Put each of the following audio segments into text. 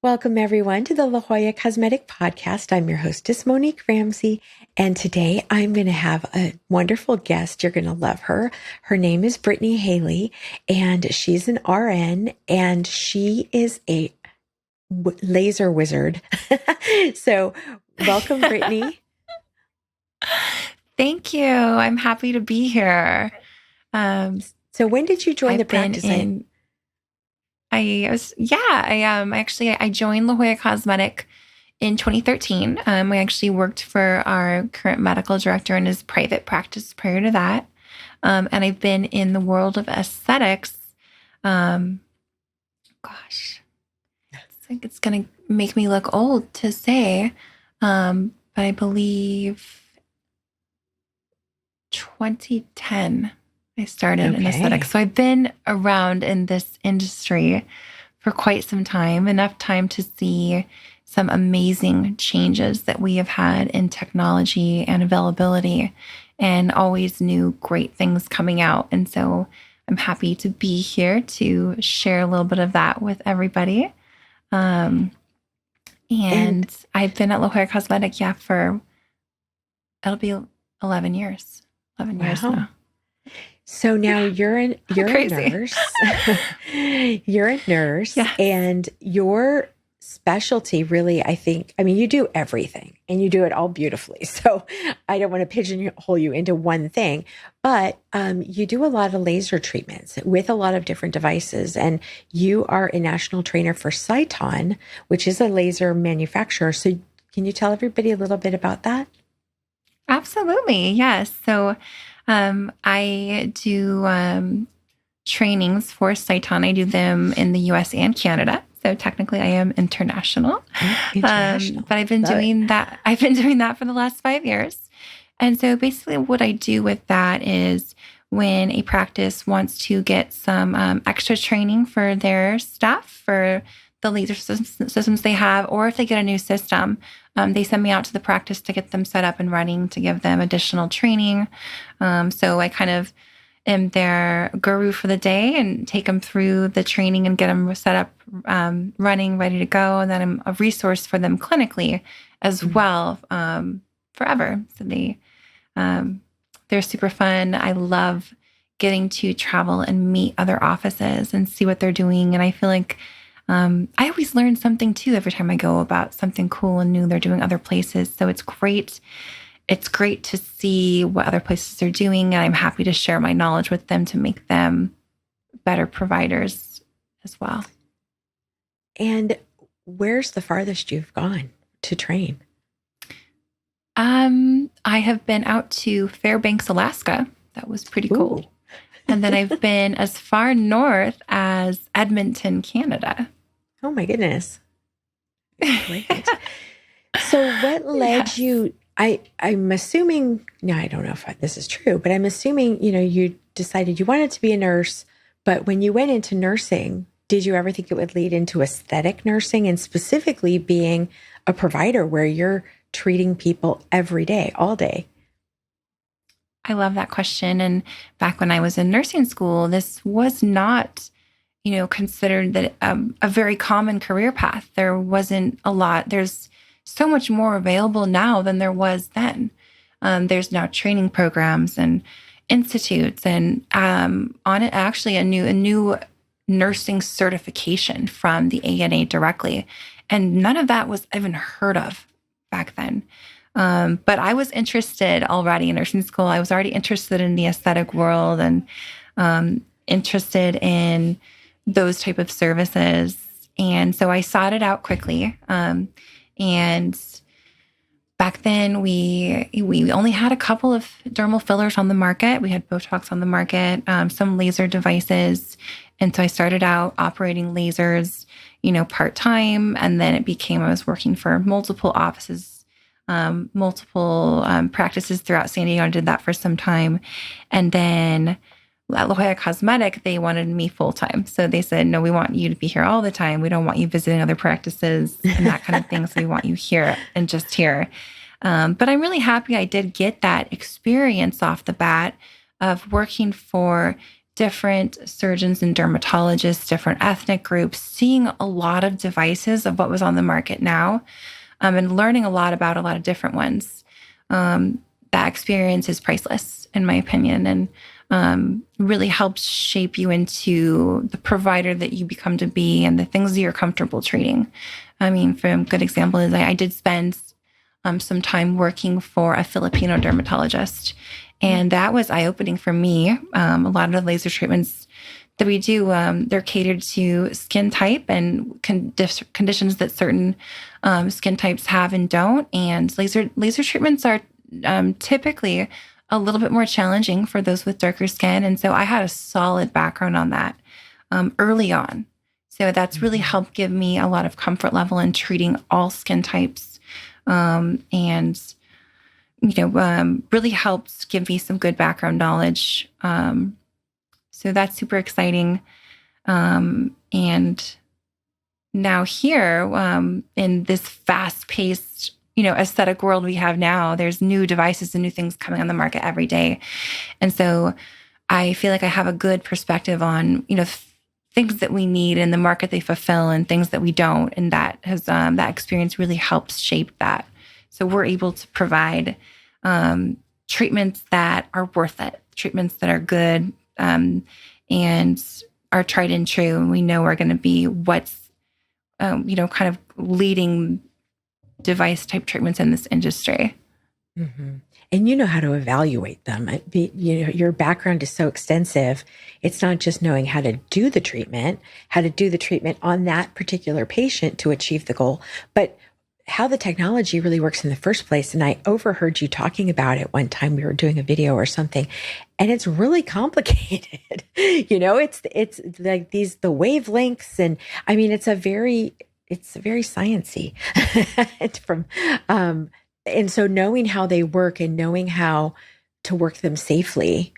Welcome, everyone, to the La Jolla Cosmetic Podcast. I'm your hostess, Monique Ramsey, and today I'm going to have a wonderful guest. You're going to love her. Her name is Brittany Haley, and she's an RN, and she is a laser wizard. So, welcome, Brittany. Thank you. I'm happy to be here. So, when did you join I've the been practice? in. I joined La Jolla Cosmetic in 2013. I actually worked for our current medical director in his private practice prior to that. And I've been in the world of aesthetics. Gosh, it's gonna make me look old to say, but I believe 2010 I started in aesthetics. So I've been around in this industry for quite some time, enough time to see some amazing changes that we have had in technology and availability, and always new great things coming out. And so I'm happy to be here to share a little bit of that with everybody. And I've been at La Jolla Cosmetic, for it'll be 11 years. 11 years now. So now you're a nurse. You're a nurse, yes. And your specialty really, you do everything and you do it all beautifully. So I don't want to pigeonhole you into one thing, but you do a lot of laser treatments with a lot of different devices. And you are a national trainer for Sciton, which is a laser manufacturer. So can you tell everybody a little bit about that? Absolutely. Yes. So I do trainings for Sciton. I do them in the US and Canada. So technically I am international. But I've been doing that. I've been doing that for the last 5 years. And so basically what I do with that is when a practice wants to get some extra training for their staff, for the laser systems they have, or if they get a new system, they send me out to the practice to get them set up and running, to give them additional training. So I kind of am their guru for the day and take them through the training and get them set up, running, ready to go. And then I'm a resource for them clinically as well, forever. So they're super fun. I love getting to travel and meet other offices and see what they're doing. And I feel like I always learn something too every time I go about something cool and new they're doing other places. So it's great. It's great to see what other places are doing, and I'm happy to share my knowledge with them to make them better providers as well. And where's the farthest you've gone to train? I have been out to Fairbanks, Alaska. That was pretty cool. Ooh. And then I've been as far north as Edmonton, Canada. Oh my goodness. Great. So what led you, I'm assuming, now I don't know if this is true, but I'm assuming, you decided you wanted to be a nurse, but when you went into nursing, did you ever think it would lead into aesthetic nursing, and specifically being a provider where you're treating people every day, all day? I love that question. And back when I was in nursing school, this was not, considered that a very common career path. There wasn't a lot. There's so much more available now than there was then. There's now training programs and institutes, and on it actually a new nursing certification from the ANA directly, and none of that was even heard of back then. But I was interested already in nursing school. I was already interested in the aesthetic world and interested in those type of services. And so I sought it out quickly. And back then we only had a couple of dermal fillers on the market. We had Botox on the market, some laser devices. And so I started out operating lasers, part-time. And then it became, I was working for multiple offices, multiple practices throughout San Diego. I did that for some time. And then at La Jolla Cosmetic, they wanted me full-time. So they said, no, we want you to be here all the time. We don't want you visiting other practices and that kind of thing. So we want you here and just here. But I'm really happy I did get that experience off the bat of working for different surgeons and dermatologists, different ethnic groups, seeing a lot of devices of what was on the market now, and learning a lot about a lot of different ones. That experience is priceless, in my opinion, and really helps shape you into the provider that you become to be and the things that you're comfortable treating. I mean, for a good example is I did spend some time working for a Filipino dermatologist, and that was eye-opening for me. A lot of the laser treatments that we do, they're catered to skin type and conditions that certain skin types have and don't. And laser treatments are typically a little bit more challenging for those with darker skin. And so I had a solid background on that early on. So that's really helped give me a lot of comfort level in treating all skin types. And really helped give me some good background knowledge. So that's super exciting. And now here, in this fast-paced, aesthetic world we have now, there's new devices and new things coming on the market every day. And so I feel like I have a good perspective on, things that we need in the market they fulfill and things that we don't. And that has, that experience really helps shape that. So we're able to provide treatments that are worth it, treatments that are good, and are tried and true. And we know are going to be what's, kind of leading device type treatments in this industry. Mm-hmm. And you know how to evaluate them. Your background is so extensive. It's not just knowing how to do the treatment on that particular patient to achieve the goal, but how the technology really works in the first place. And I overheard you talking about it one time. We were doing a video or something, and it's really complicated. It's like the wavelengths, and I mean, it's very sciencey. And so knowing how they work and knowing how to work them safely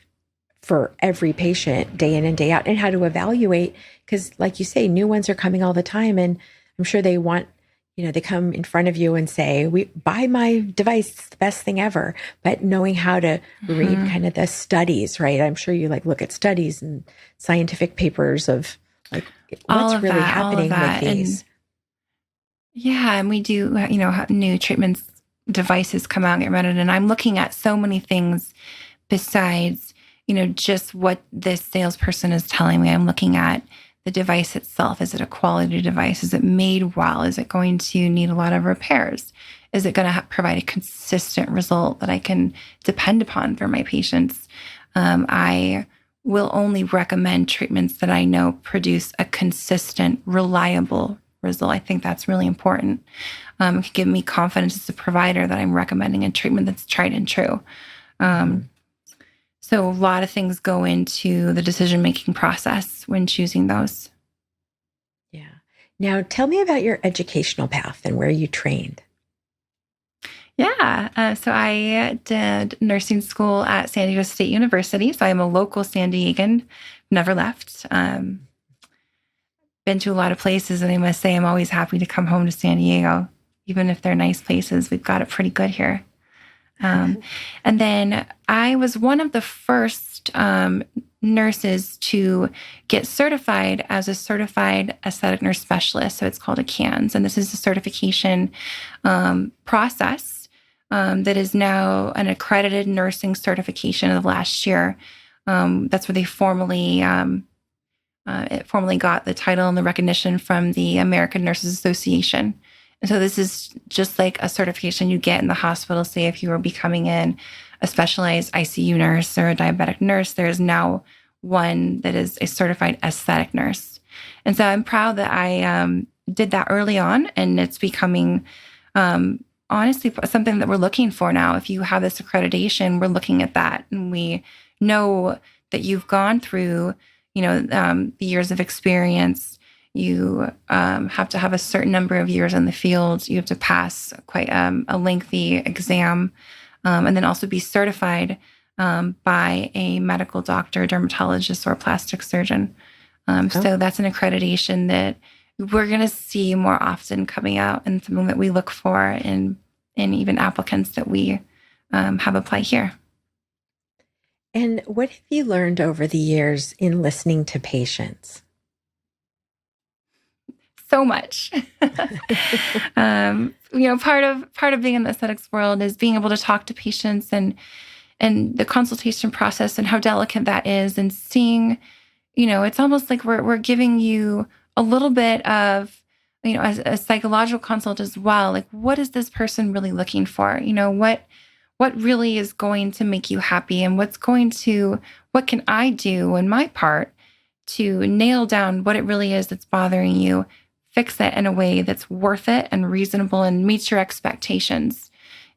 for every patient day in and day out, and how to evaluate, because like you say, new ones are coming all the time, and I'm sure they want. They come in front of you and say, buy my device, it's the best thing ever. But knowing how to read kind of the studies, right? I'm sure you look at studies and scientific papers of what's really happening with these. And we do, new treatments, devices come out and get rented. And I'm looking at so many things besides, just what this salesperson is telling me. I'm looking at the device itself. Is it a quality device? Is it made well? Is it going to need a lot of repairs? Is it going to provide a consistent result that I can depend upon for my patients? I will only recommend treatments that I know produce a consistent, reliable result. I think that's really important. It can give me confidence as a provider that I'm recommending a treatment that's tried and true. So a lot of things go into the decision-making process when choosing those. Yeah. Now, tell me about your educational path and where you trained. Yeah. So I did nursing school at San Diego State University. So I'm a local San Diegan, never left. Been to a lot of places, and I must say I'm always happy to come home to San Diego, even if they're nice places. We've got it pretty good here. And then I was one of the first nurses to get certified as a certified aesthetic nurse specialist. So it's called a CANS. And this is a certification process that is now an accredited nursing certification of last year. That's where they formally got the title and the recognition from the American Nurses Association. And so this is just like a certification you get in the hospital. Say if you were becoming in a specialized ICU nurse or a diabetic nurse, there is now one that is a certified aesthetic nurse. And so I'm proud that I did that early on, and it's becoming honestly something that we're looking for now. If you have this accreditation, we're looking at that, and we know that you've gone through, the years of experience. You have to have a certain number of years in the field. You have to pass quite a lengthy exam, and then also be certified by a medical doctor, dermatologist, or plastic surgeon. So that's an accreditation that we're going to see more often coming out, and something that we look for in even applicants that we have apply here. And what have you learned over the years in listening to patients? So much. Part of being in the aesthetics world is being able to talk to patients and the consultation process and how delicate that is, and seeing, it's almost like we're giving you a little bit of, a psychological consult as well. Like, what is this person really looking for? What really is going to make you happy, and what can I do in my part to nail down what it really is that's bothering you, fix it in a way that's worth it and reasonable and meets your expectations.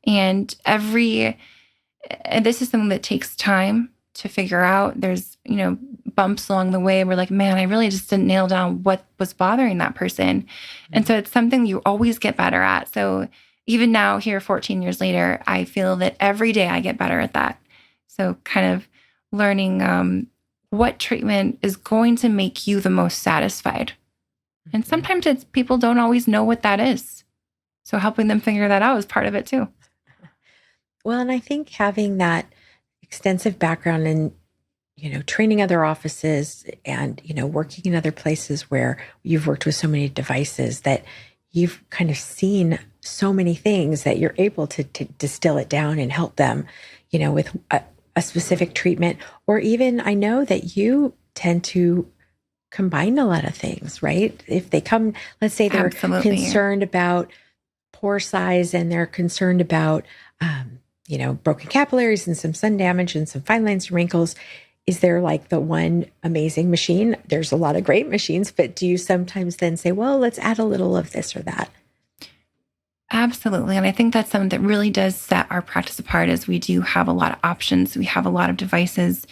And this is something that takes time to figure out. There's, bumps along the way. We're like, man, I really just didn't nail down what was bothering that person. And so it's something you always get better at. So even now, here 14 years later, I feel that every day I get better at that. So kind of learning what treatment is going to make you the most satisfied. And sometimes people don't always know what that is. So helping them figure that out is part of it too. Well, and I think having that extensive background in, training other offices and, working in other places where you've worked with so many devices, that you've kind of seen so many things that you're able to distill it down and help them, with a specific treatment. Or even, I know that you tend to combine a lot of things, right? If they come, let's say they're Absolutely. concerned about pore size and they're concerned about, broken capillaries and some sun damage and some fine lines and wrinkles. Is there like the one amazing machine? There's a lot of great machines, but do you sometimes then say, well, let's add a little of this or that? Absolutely. And I think that's something that really does set our practice apart, is we do have a lot of options. We have a lot of devices.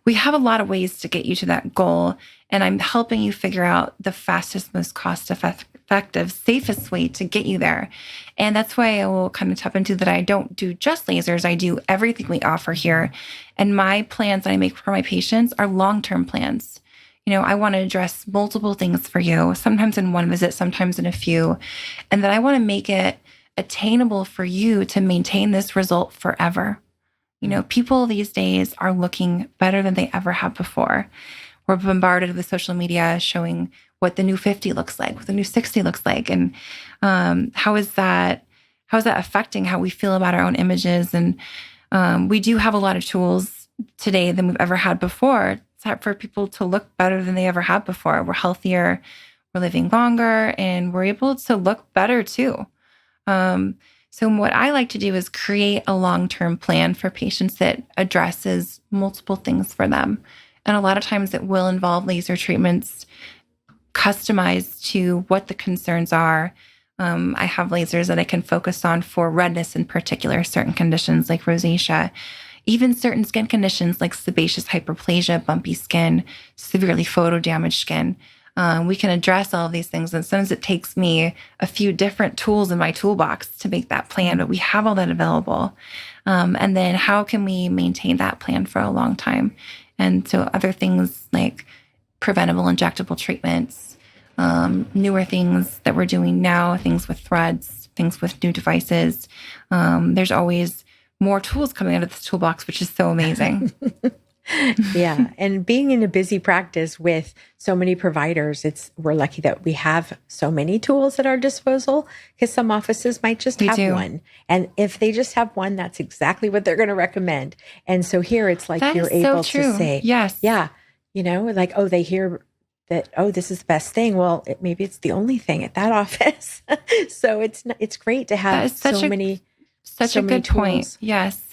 We have a lot of ways to get you to that goal. And I'm helping you figure out the fastest, most cost-effective, safest way to get you there. And that's why I will kind of tap into that. I don't do just lasers. I do everything we offer here. And my plans that I make for my patients are long-term plans. I want to address multiple things for you, sometimes in one visit, sometimes in a few. And that I want to make it attainable for you to maintain this result forever. People these days are looking better than they ever have before. We're bombarded with social media showing what the new 50 looks like, what the new 60 looks like. And how is that affecting how we feel about our own images? And we do have a lot of tools today than we've ever had before for people to look better than they ever have before. We're healthier, we're living longer, and we're able to look better too. So what I like to do is create a long-term plan for patients that addresses multiple things for them. And a lot of times it will involve laser treatments customized to what the concerns are. I have lasers that I can focus on for redness in particular, certain conditions like rosacea, even certain skin conditions like sebaceous hyperplasia, bumpy skin, severely photo-damaged skin. We can address all of these things. And sometimes it takes me a few different tools in my toolbox to make that plan, but we have all that available. And then how can we maintain that plan for a long time? And so other things like preventable injectable treatments, newer things that we're doing now, things with threads, things with new devices. There's always more tools coming out of this toolbox, which is so amazing. Yeah. And being in a busy practice with so many providers, we're lucky that we have so many tools at our disposal, because some offices might just have one. And if they just have one, that's exactly what they're going to recommend. And so here it's like you're able to say, yes, yeah, like, oh, they hear that, oh, this is the best thing. Well, maybe it's the only thing at that office. So it's great to have so many good tools. Point. Yes.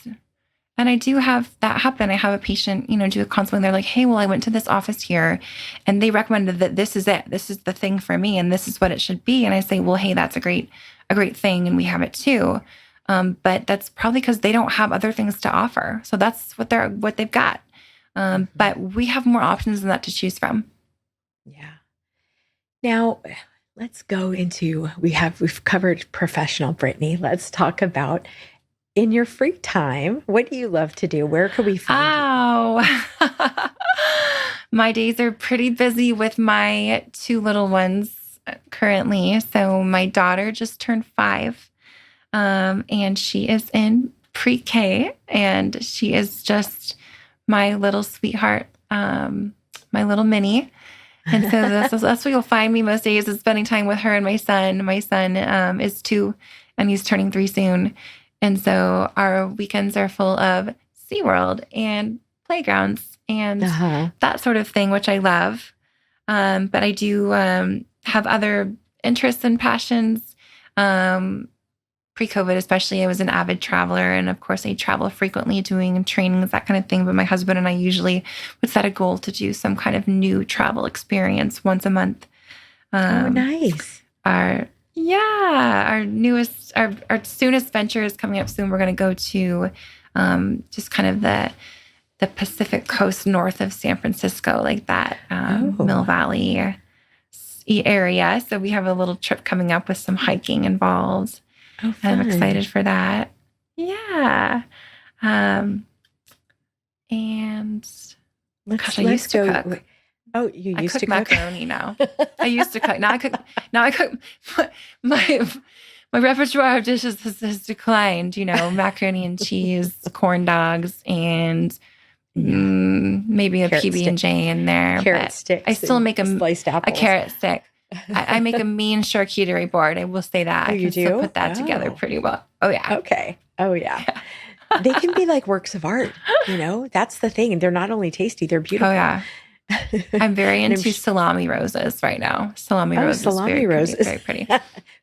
And I do have that happen. I have a patient, do a consult, and they're like, hey, well, I went to this office here and they recommended that this is it. This is the thing for me. And this is what it should be. And I say, well, hey, that's a great thing. And we have it too. But that's probably because they don't have other things to offer. So that's what they've got. But we have more options than that to choose from. Yeah. Now let's go into, we've covered professional, Brittany. Let's talk about in your free time. What do you love to do? Where can we find you? My days are pretty busy with my two little ones currently. So my daughter just turned 5, and she is in pre-K, and she is just my little sweetheart, my little Minnie. And so that's where you'll find me most days, is spending time with her and my son. My son is 2 and he's turning 3 soon. And so our weekends are full of SeaWorld and playgrounds and that sort of thing, which I love. But I do have other interests and passions. Pre-COVID, especially, I was an avid traveler. And of course, I travel frequently doing trainings, that kind of thing. But my husband and I usually would set a goal to do some kind of new travel experience once a month. Oh, nice. Our soonest venture is coming up soon. We're going to go to just kind of the Pacific coast north of San Francisco, like that Mill Valley area. So we have a little trip coming up with some hiking involved. Oh, fun. I'm excited for that. Yeah. And let's I used to cook. Oh, you used to cook macaroni now. I used to cook. Now I cook. My repertoire of dishes has declined. Macaroni and cheese, corn dogs, and maybe a PB&J in there. Carrot sticks. I still make sliced apples. A carrot stick. I make a mean charcuterie board. I will say that. I can still put that together pretty well. Oh, yeah. Okay. Oh, yeah. They can be like works of art. That's the thing. They're not only tasty, they're beautiful. Oh, yeah. I'm very into salami roses right now. Salami roses. Salami roses. Very pretty.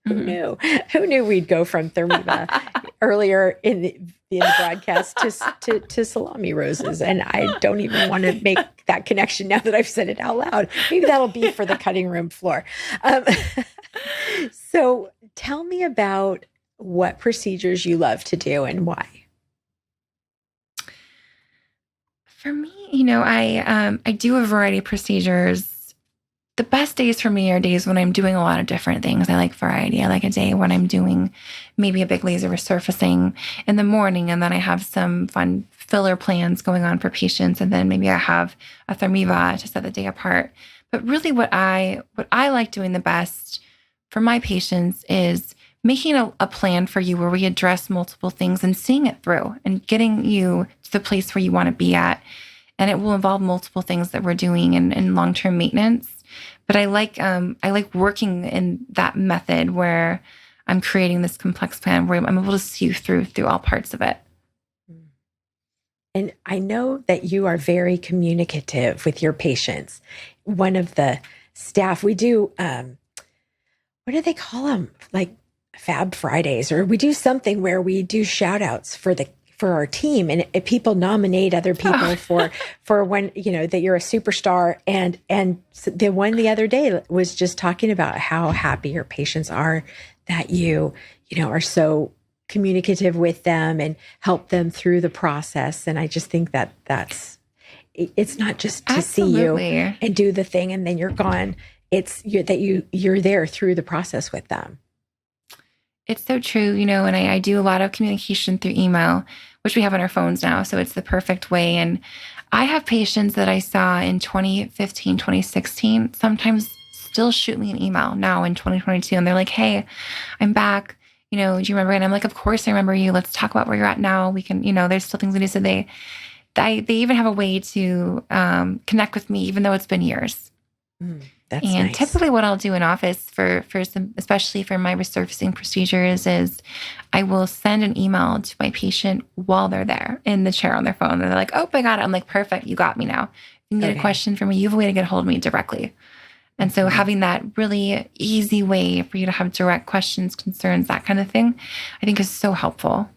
Who knew? Who knew we'd go from Thermiva earlier in the broadcast to salami roses? And I don't even want to make that connection now that I've said it out loud. Maybe that'll be for the cutting room floor. So tell me about what procedures you love to do and why. For me, I do a variety of procedures. The best days for me are days when I'm doing a lot of different things. I like variety. I like a day when I'm doing maybe a big laser resurfacing in the morning, and then I have some fun filler plans going on for patients, and then maybe I have a Thermiva to set the day apart. But really what I like doing the best for my patients is making a plan for you where we address multiple things and seeing it through and getting you to the place where you want to be at. And it will involve multiple things that we're doing in long-term maintenance. But I like working in that method where I'm creating this complex plan where I'm able to see you through all parts of it. And I know that you are very communicative with your patients. One of the staff, we do, what do they call them? Like Fab Fridays, or we do something where we do shout outs for our team, and people nominate other people for when, that you're a superstar. And the one the other day was just talking about how happy your patients are that you are so communicative with them and help them through the process. And I just think it's not just to see you and do the thing and then you're gone. It's that you're there through the process with them. It's so true, and I do a lot of communication through email, which we have on our phones now. So it's the perfect way. And I have patients that I saw in 2015, 2016, sometimes still shoot me an email now in 2022. And they're like, hey, I'm back. Do you remember? And I'm like, of course I remember you. Let's talk about where you're at now. We can, there's still things to do. So they even have a way to connect with me, even though it's been years. That's and nice. Typically what I'll do in office for some, especially for my resurfacing procedures, is I will send an email to my patient while they're there in the chair on their phone. And they're like, oh, I got it. I'm like, perfect. You got me now. You can get a question from me. You have a way to get a hold of me directly. And so having that really easy way for you to have direct questions, concerns, that kind of thing, I think is so helpful.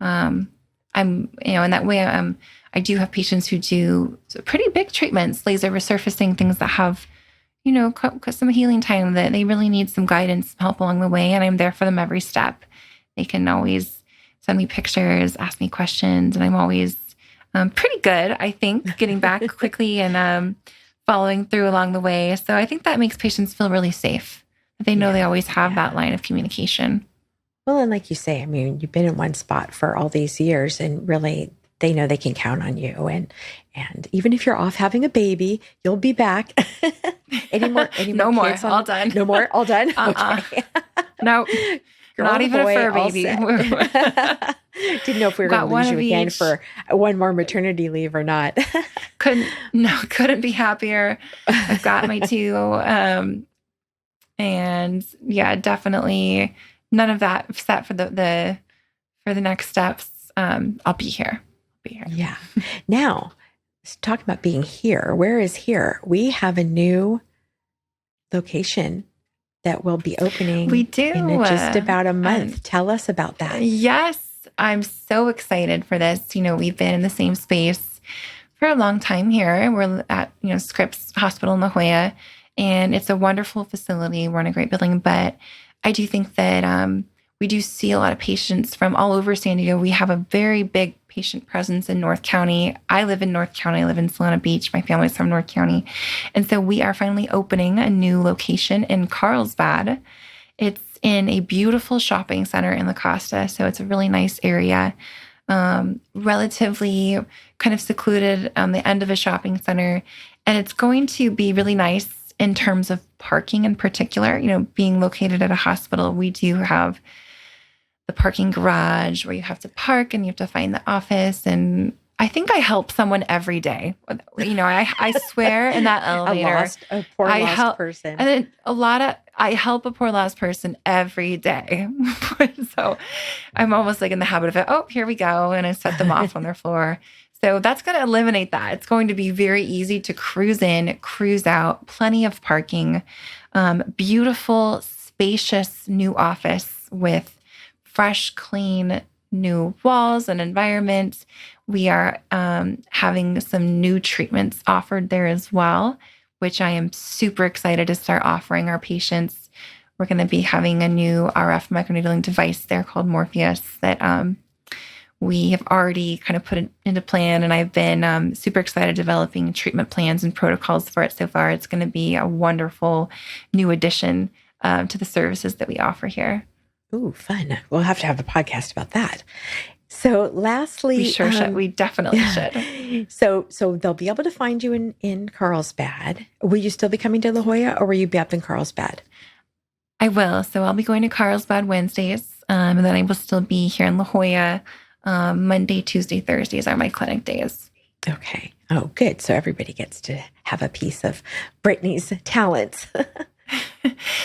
In that way, I do have patients who do pretty big treatments, laser resurfacing, things that have, some healing time, that they really need some guidance, some help along the way. And I'm there for them every step. They can always send me pictures, ask me questions. And I'm always pretty good, I think, getting back quickly and following through along the way. So I think that makes patients feel really safe. They know they always have that line of communication. Well, and like you say, you've been in one spot for all these years, and really they know they can count on you. And even if you're off having a baby, you'll be back. Any more no more. All done. No more. All done. Okay. No. Not even a fur baby. Didn't know if we were going Got to lose one you of again each. for one more maternity leave or not. Couldn't be happier. I've got my two. And yeah, definitely none of that set for for the next steps. I'll be here. Yeah. Now, let's talk about being here. Where is here? We have a new location that will be opening We do. in just about a month. Tell us about that. Yes, I'm so excited for this. We've been in the same space for a long time here. We're at, Scripps Hospital in La Jolla, and it's a wonderful facility. We're in a great building, but I do think that we do see a lot of patients from all over San Diego. We have a very big patient presence in North County. I live in North County. I live in Solana Beach. My family's from North County. And so we are finally opening a new location in Carlsbad. It's in a beautiful shopping center in La Costa. So it's a really nice area, relatively kind of secluded on the end of a shopping center. And it's going to be really nice in terms of parking in particular. Being located at a hospital, we do have the parking garage where you have to park and you have to find the office. And I think I help someone every day. I swear in that elevator, a poor lost person. And then I help a poor lost person every day. So I'm almost like in the habit of it. Oh, here we go. And I set them off on their floor. So that's going to eliminate that. It's going to be very easy to cruise in, cruise out, plenty of parking, beautiful, spacious new office with fresh, clean, new walls and environment. We are having some new treatments offered there as well, which I am super excited to start offering our patients. We're going to be having a new RF microneedling device there called Morpheus that we have already kind of put it into plan, and I've been super excited developing treatment plans and protocols for it so far. It's going to be a wonderful new addition to the services that we offer here. Ooh, fun. We'll have to have a podcast about that. So lastly, we sure should. We definitely should. So they'll be able to find you in Carlsbad. Will you still be coming to La Jolla, or will you be up in Carlsbad? I will. So I'll be going to Carlsbad Wednesdays, and then I will still be here in La Jolla. Monday, Tuesday, Thursdays are my clinic days. Okay. Oh, good. So everybody gets to have a piece of Brittany's talents.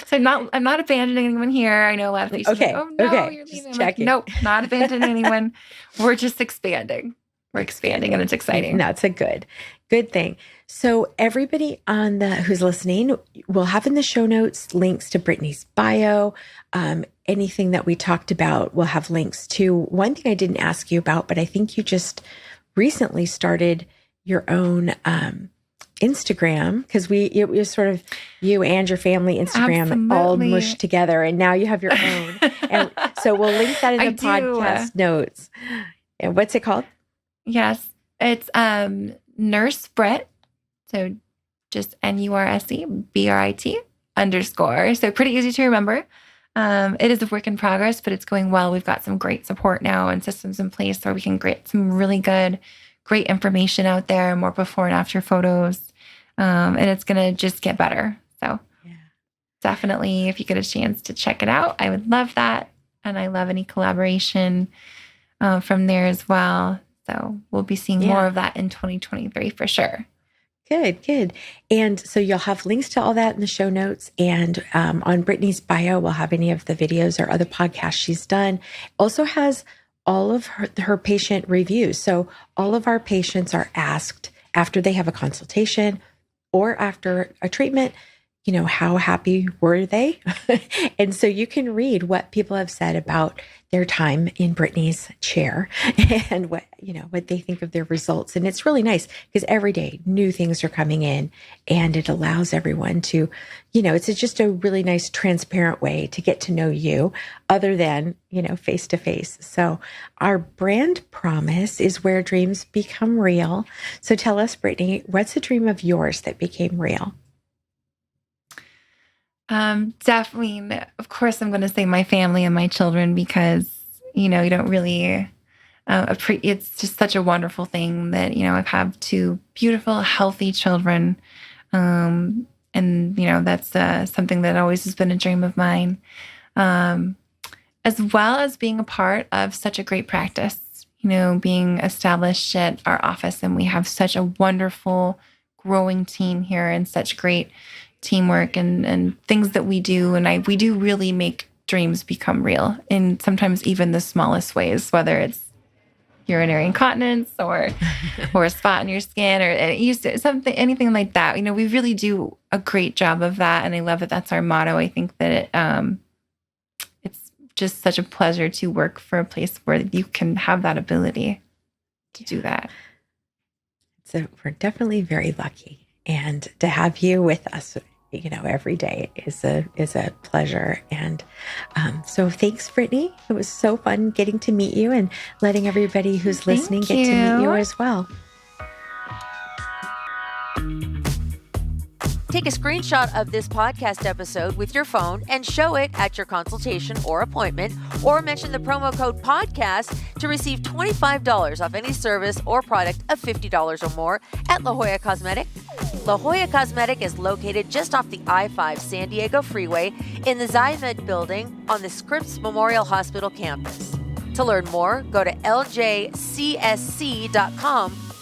So I'm not abandoning anyone here. I know a lot of patients are like, oh no, you're leaving. Like, nope, not abandoning anyone. We're just expanding. We're expanding, and it's exciting. That's a good thing. So everybody who's listening, we'll have in the show notes links to Brittany's bio. Anything that we talked about, we'll have links to. One thing I didn't ask you about, but I think you just recently started your own Instagram, because it was sort of you and your family Instagram Absolutely. all mushed together, and now you have your own. And so we'll link that in the podcast notes. And what's it called? Yes, it's Nurse Britt. So just NURSEBRIT_. So pretty easy to remember. It is a work in progress, but it's going well. We've got some great support now and systems in place where we can get some really great information out there, more before and after photos. And it's going to just get better. So definitely, if you get a chance to check it out, I would love that. And I love any collaboration from there as well. So we'll be seeing more of that in 2023 for sure. Good. And so you'll have links to all that in the show notes. And on Brittany's bio, we'll have any of the videos or other podcasts she's done. Also has all of her patient reviews. So all of our patients are asked after they have a consultation or after a treatment, how happy were they? And so you can read what people have said about their time in Brittany's chair and what they think of their results. And it's really nice because every day new things are coming in, and it allows everyone to, it's just a really nice, transparent way to get to know you other than, face to face. So our brand promise is where dreams become real. So tell us, Brittany, what's a dream of yours that became real? Definitely. Of course, I'm going to say my family and my children, because, you don't really, it's just such a wonderful thing that, I've had two beautiful, healthy children. And, that's something that always has been a dream of mine. as well as being a part of such a great practice, being established at our office. And we have such a wonderful growing team here and such great teamwork and things that we do. And we do really make dreams become real in sometimes even the smallest ways, whether it's urinary incontinence or a spot in your skin or anything like that. We really do a great job of that. And I love that that's our motto. I think that it's just such a pleasure to work for a place where you can have that ability to do that. So we're definitely very lucky, and to have you with us, every day is a pleasure. And so thanks, Brittany. It was so fun getting to meet you and letting everybody who's listening get to meet you as well. Take a screenshot of this podcast episode with your phone and show it at your consultation or appointment, or mention the promo code podcast to receive $25 off any service or product of $50 or more at La Jolla Cosmetic. La Jolla Cosmetic is located just off the I-5 San Diego Freeway in the Zymed building on the Scripps Memorial Hospital campus. To learn more, go to ljcsc.com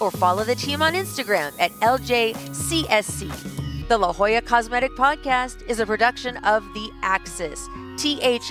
or follow the team on Instagram at ljcsc. The La Jolla Cosmetic Podcast is a production of The Axis, TheAxis.io.